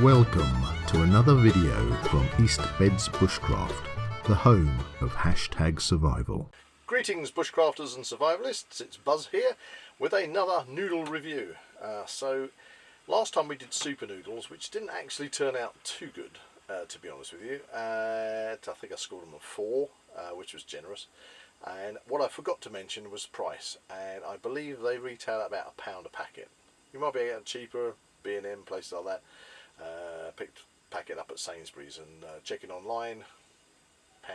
Welcome to another video from East Beds Bushcraft, the home of #survival. Greetings Bushcrafters and survivalists, it's Buzz here with another noodle review. So last time we did super noodles, which didn't actually turn out too good, to be honest with you. I think I scored them a 4, which was generous. And what I forgot to mention was price, and I believe they retail at about £1 a packet. You might be getting cheaper, B&M, places like that. Picked packet up at Sainsbury's and checking online, £1.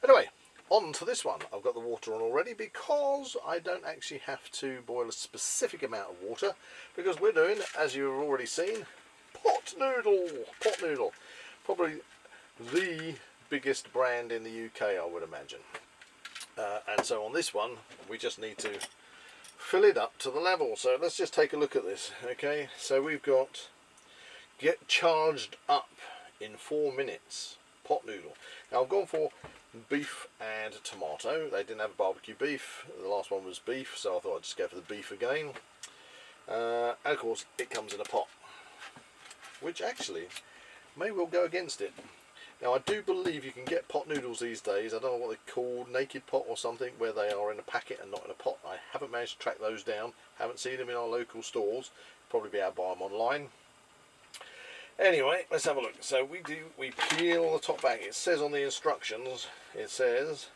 Anyway, on to this one. I've got the water on already because I don't actually have to boil a specific amount of water, because we're doing, as you've already seen, pot noodle. Probably the biggest brand in the UK, I would imagine. And so on this one, we just need to fill it up to the level. So let's just take a look at this. Okay, so we've got get charged up in 4 minutes pot noodle. Now I've gone for beef and tomato. They didn't have barbecue beef. The last one was beef, so I thought I'd just go for the beef again. And of course it comes in a pot, which actually may well go against it. Now I do believe you can get pot noodles these days. I don't know what they're called, naked pot or something, where they are in a packet and not in a pot. I haven't managed to track those down. Haven't seen them in our local stores. Probably be able to buy them online. Anyway, let's have a look. So we peel the top back. It says on the instructions, it says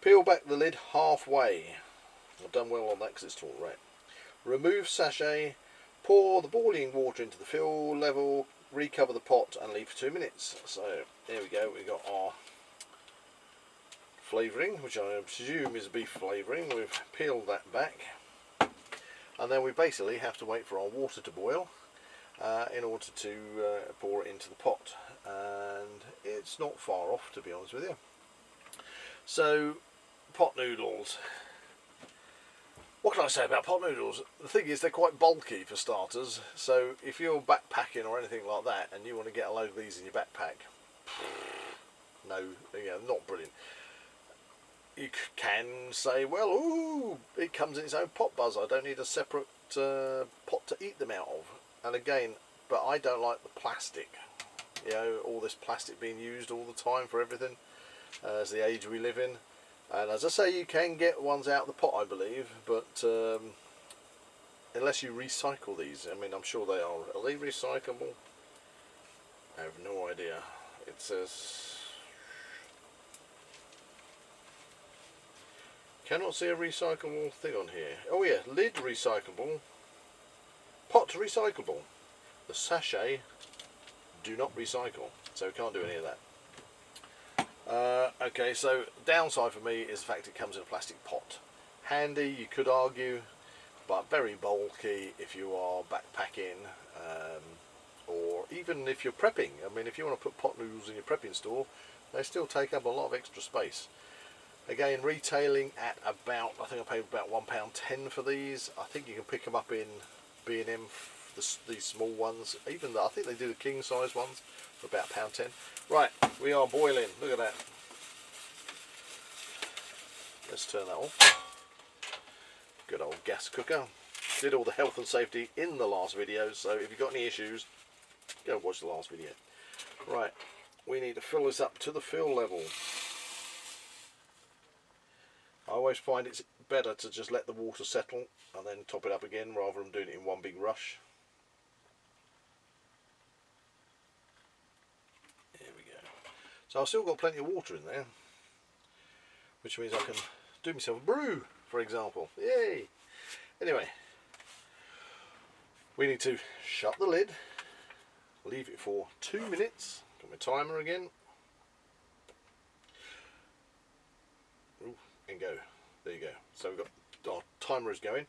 peel back the lid halfway. I've done well on that because it's tall, right? Remove sachet, pour the boiling water into the fill level, recover the pot and leave for 2 minutes. So there we go, we've got our flavouring, which I presume is beef flavouring. We've peeled that back, and then we basically have to wait for our water to boil in order to pour it into the pot, and it's not far off, to be honest with you. So pot noodles, what can I say about pot noodles? The thing is, they're quite bulky for starters, so if you're backpacking or anything like that and you want to get a load of these in your backpack, no, not brilliant. You can say, well, ooh, it comes in its own pot, Buzz, I don't need a separate pot to eat them out of. And again, but I don't like the plastic, all this plastic being used all the time for everything, as the age we live in. And as I say, you can get ones out of the pot, I believe, but unless you recycle these, I mean, I'm sure they are. Are they recyclable? I have no idea. It says cannot see a recyclable thing on here. Oh yeah, lid recyclable, pot recyclable. The sachet do not recycle, so we can't do any of that. Okay, so downside for me is the fact it comes in a plastic pot. Handy, you could argue, but very bulky if you are backpacking, or even if you're prepping. I mean, if you want to put pot noodles in your prepping store, they still take up a lot of extra space. Again, retailing at about, I think I paid about £1.10 for these. I think you can pick them up in B&M, these small ones. Even I think they do the king size ones for about £1.10. Right, we are boiling. Look at that. Let's turn that off. Good old gas cooker. Did all the health and safety in the last video, so if you've got any issues, go and watch the last video. Right, we need to fill this up to the fill level. I always find it's better to just let the water settle and then top it up again rather than doing it in one big rush. There we go. So I've still got plenty of water in there, which means I can do myself a brew, for example. Yay! Anyway, we need to shut the lid, leave it for 2 minutes. Got my timer again. Ooh, and go. There you go. So we've got our timer is going.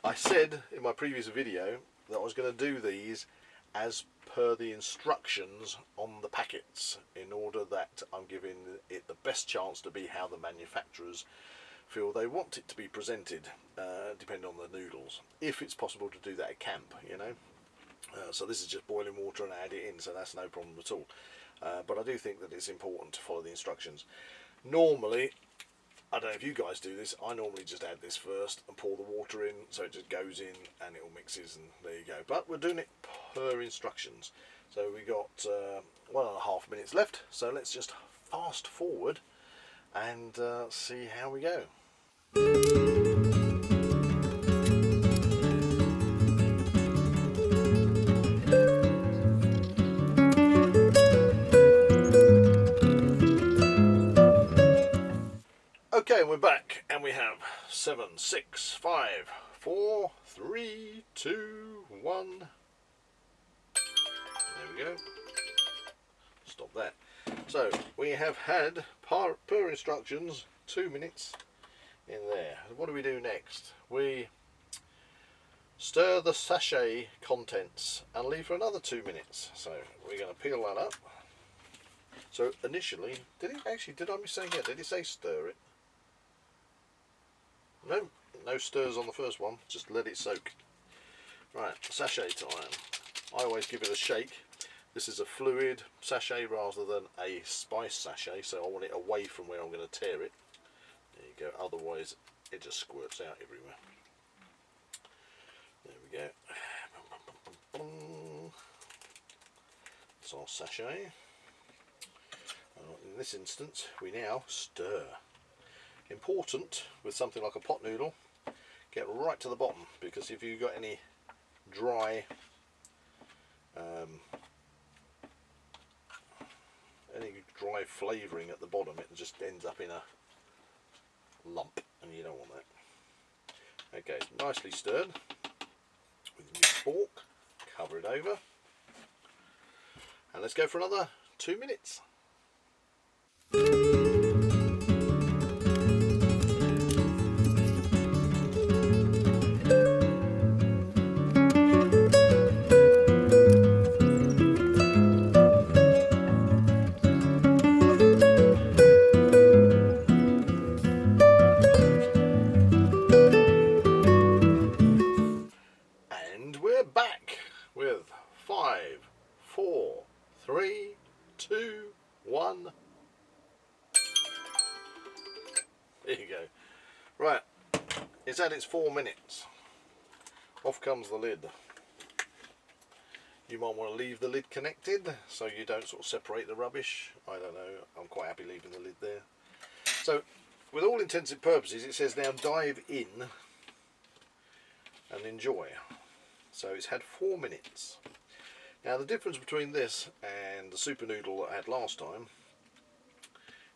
I said in my previous video that I was going to do these as per the instructions on the packets, in order that I'm giving it the best chance to be how the manufacturers feel they want it to be presented, depending on the noodles, if it's possible to do that at camp, so this is just boiling water and add it in, so that's no problem at all. But I do think that it's important to follow the instructions. Normally I don't know if you guys do this. I normally just add this first and pour the water in, so it just goes in and it all mixes, and there you go. But we're doing it per instructions. So we got 1.5 minutes left, so let's just fast forward and see how we go. Okay, we're back, and we have 7, 6, 5, 4, 3, 2, 1. There we go. Stop that. So we have had per instructions 2 minutes in there. What do we do next? We stir the sachet contents and leave for another 2 minutes. So we're going to peel that up. So initially, did I mistake it? Did it say stir it? No stirs on the first one, just let it soak. Right, sachet time. I always give it a shake. This is a fluid sachet rather than a spice sachet, so I want it away from where I'm going to tear it. There you go, otherwise it just squirts out everywhere. There we go. That's our sachet. In this instance, we now stir. Important with something like a pot noodle, get right to the bottom, because if you've got any dry flavouring at the bottom, it just ends up in a lump, and you don't want that. Okay, it's nicely stirred with a new fork, cover it over, and let's go for another 2 minutes. Back with 5, 4, 3, 2, 1. There you go. Right, it's had its 4 minutes. Off comes the lid. You might want to leave the lid connected so you don't sort of separate the rubbish. I don't know, I'm quite happy leaving the lid there. So, with all intents and purposes, it says now dive in and enjoy. So it's had 4 minutes. Now the difference between this and the super noodle that I had last time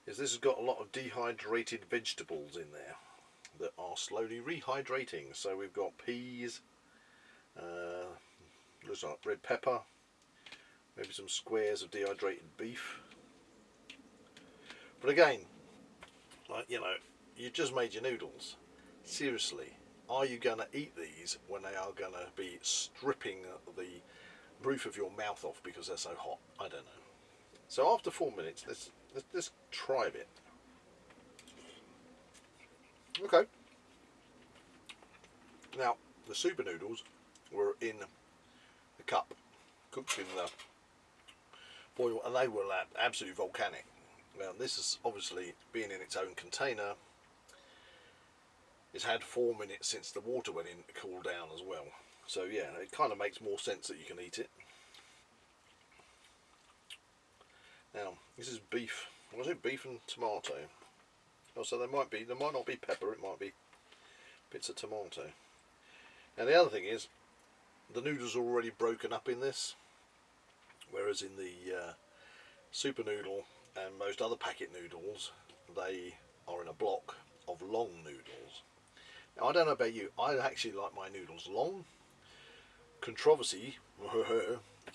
is this has got a lot of dehydrated vegetables in there that are slowly rehydrating. So we've got peas, looks like red pepper, maybe some squares of dehydrated beef. But again, like, you know, you just made your noodles. Seriously, are you going to eat these when they are going to be stripping the roof of your mouth off because they're so hot? I don't know. So after 4 minutes, let's try a bit. Okay. Now the super noodles were in the cup, cooked in the foil, and they were absolutely volcanic. Now this is obviously being in its own container. It's had 4 minutes since the water went in to cool down as well. So yeah, it kind of makes more sense that you can eat it. Now this is beef. Was it beef and tomato? Oh, so there might not be pepper. It might be bits of tomato. Now the other thing is, the noodles are already broken up in this, whereas in the super noodle and most other packet noodles, they are in a block of long noodles. Now I don't know about you, I actually like my noodles long. Controversy,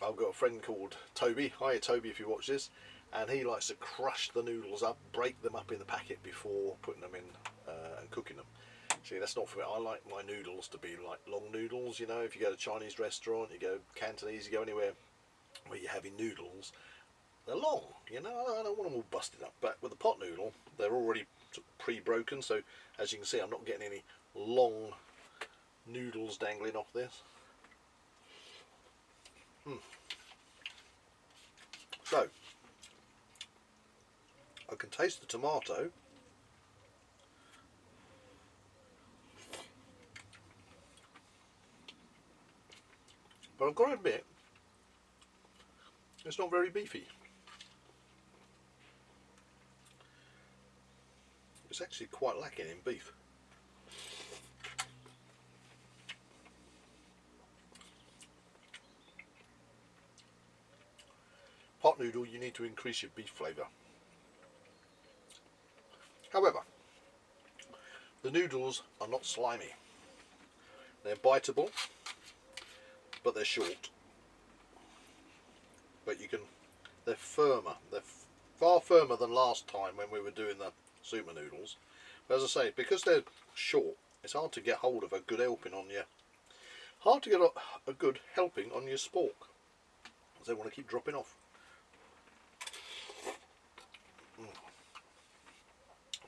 I've got a friend called Toby. Hi Toby, if you watch this, and he likes to crush the noodles up, break them up in the packet before putting them in and cooking them. See, that's not for me. I like my noodles to be like long noodles. You know, if you go to a Chinese restaurant, you go Cantonese, you go anywhere where you're having noodles, they're long. You know, I don't want them all busted up. But with the pot noodle, they're already pre-broken, so as you can see, I'm not getting any long noodles dangling off this. So I can taste the tomato, But I've got to admit, it's not very beefy. It's actually quite lacking in beef. Pot noodle, you need to increase your beef flavour. However, the noodles are not slimy. They're biteable, but they're short. But they're firmer. They're far firmer than last time when we were doing the super noodles. But as I say, because they're short, it's hard to get hold of a good helping on your. Hard to get a good helping on your spork, because they want to keep dropping off.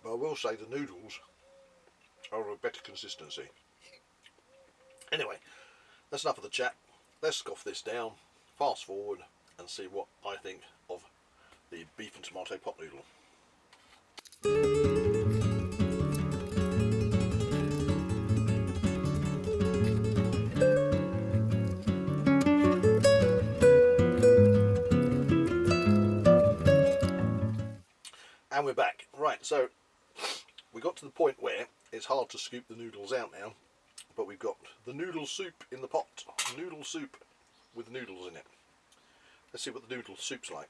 But I will say the noodles are of a better consistency. Anyway, that's enough of the chat. Let's scoff this down, fast forward, and see what I think of the beef and tomato pot noodle. And we're back. Right, so we got to the point where it's hard to scoop the noodles out now, but we've got the noodle soup in the pot. Noodle soup with noodles in it. Let's see what the noodle soup's like.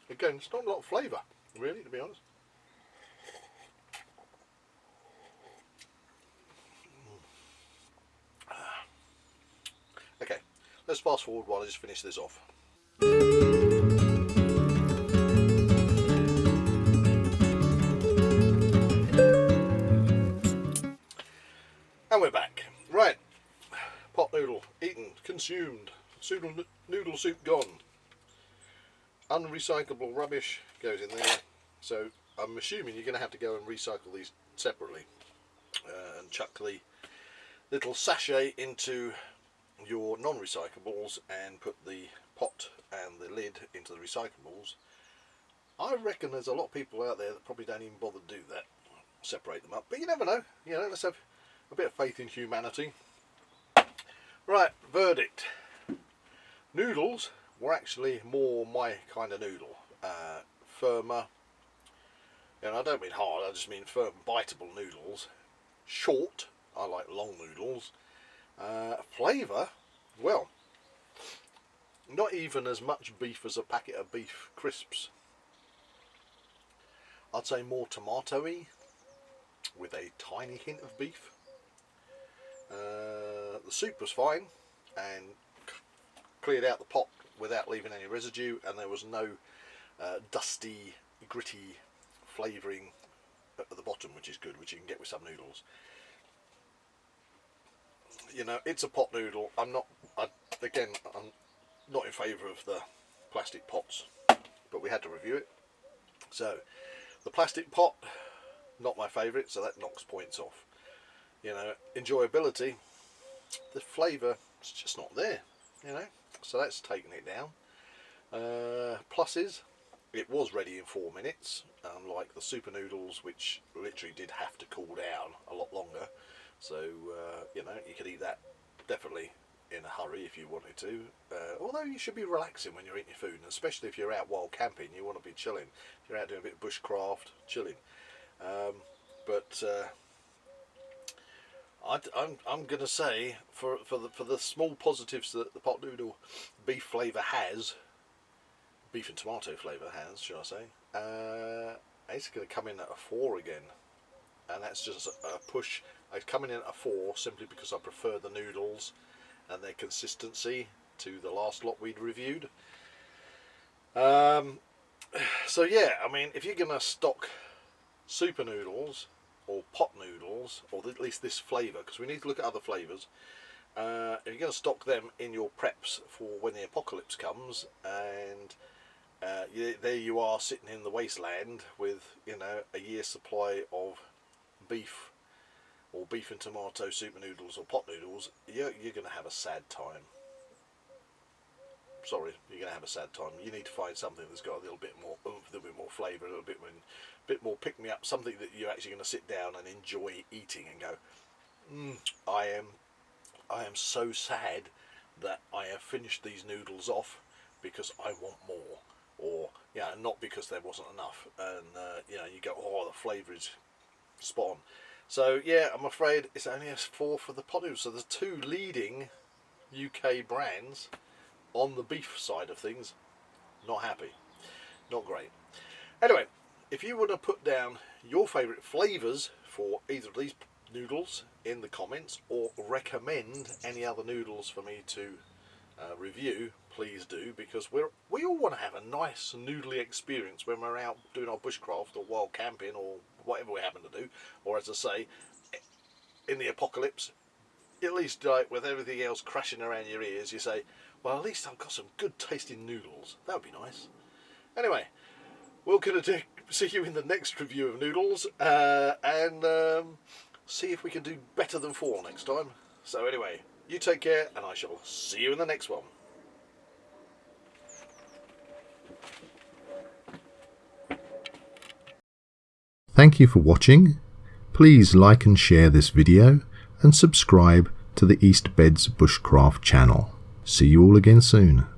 Again, it's not a lot of flavour, really, to be honest. Okay, let's fast forward while I just finish this off. And we're back. Right, pot noodle, eaten, consumed, noodle soup gone. Unrecyclable rubbish goes in there, so I'm assuming you're going to have to go and recycle these separately and chuck the little sachet into your non-recyclables and put the pot and the lid into the recyclables. I reckon there's a lot of people out there that probably don't even bother to do that, separate them up, but you never know. You know, let's have a bit of faith in humanity. Right, verdict. Noodles were actually more my kind of noodle. Firmer, and I don't mean hard, I just mean firm, biteable noodles. Short, I like long noodles. Flavour, well, not even as much beef as a packet of beef crisps. I'd say more tomatoey with a tiny hint of beef. The soup was fine and cleared out the pot without leaving any residue, and there was no dusty, gritty flavouring at the bottom, which is good, which you can get with some noodles. You know, it's a pot noodle. I'm not in favour of the plastic pots, but we had to review it. So the plastic pot, not my favourite, so that knocks points off. You know, enjoyability, the flavour is just not there, you know, so that's taken it down. Pluses, it was ready in 4 minutes, unlike the super noodles, which literally did have to cool down a lot longer. So you know, you could eat that definitely in a hurry if you wanted to, although you should be relaxing when you're eating your food, and especially if you're out while camping, you want to be chilling. If you're out doing a bit of bushcraft, chilling. I'm going to say, for the small positives that the pot noodle beef flavour has, beef and tomato flavour has, shall I say, it's going to come in at a 4 again, and that's just a push. I'd come in at a 4 simply because I prefer the noodles and their consistency to the last lot we'd reviewed. So yeah, I mean, if you're going to stock super noodles or pot noodles, or at least this flavour, because we need to look at other flavours, if you're going to stock them in your preps for when the apocalypse comes, and there you are sitting in the wasteland with, you know, a year's supply of beef or beef and tomato super noodles or pot noodles, you're going to have a sad time. Sorry, you're going to have a sad time. You need to find something that's got a little bit more oomph, a little bit more flavour, a little bit more pick me up, something that you're actually going to sit down and enjoy eating and go, I am so sad that I have finished these noodles off because I want more, or not because there wasn't enough. And you go, oh, the flavour is spot on. So yeah, I'm afraid it's only a 4 for the pot noodles. So the 2 leading UK brands on the beef side of things, not happy, not great. Anyway, if you want to put down your favourite flavours for either of these noodles in the comments, or recommend any other noodles for me to review, please do, because we all want to have a nice noodly experience when we're out doing our bushcraft or wild camping or whatever we happen to do, or as I say, in the apocalypse. At least with everything else crashing around your ears, you say, well, at least I've got some good tasting noodles. That would be nice. Anyway, we're going to see you in the next review of noodles, and see if we can do better than 4 next time. So anyway, you take care, and I shall see you in the next one. Thank you for watching. Please like and share this video and subscribe to the East Beds Bushcraft channel. See you all again soon.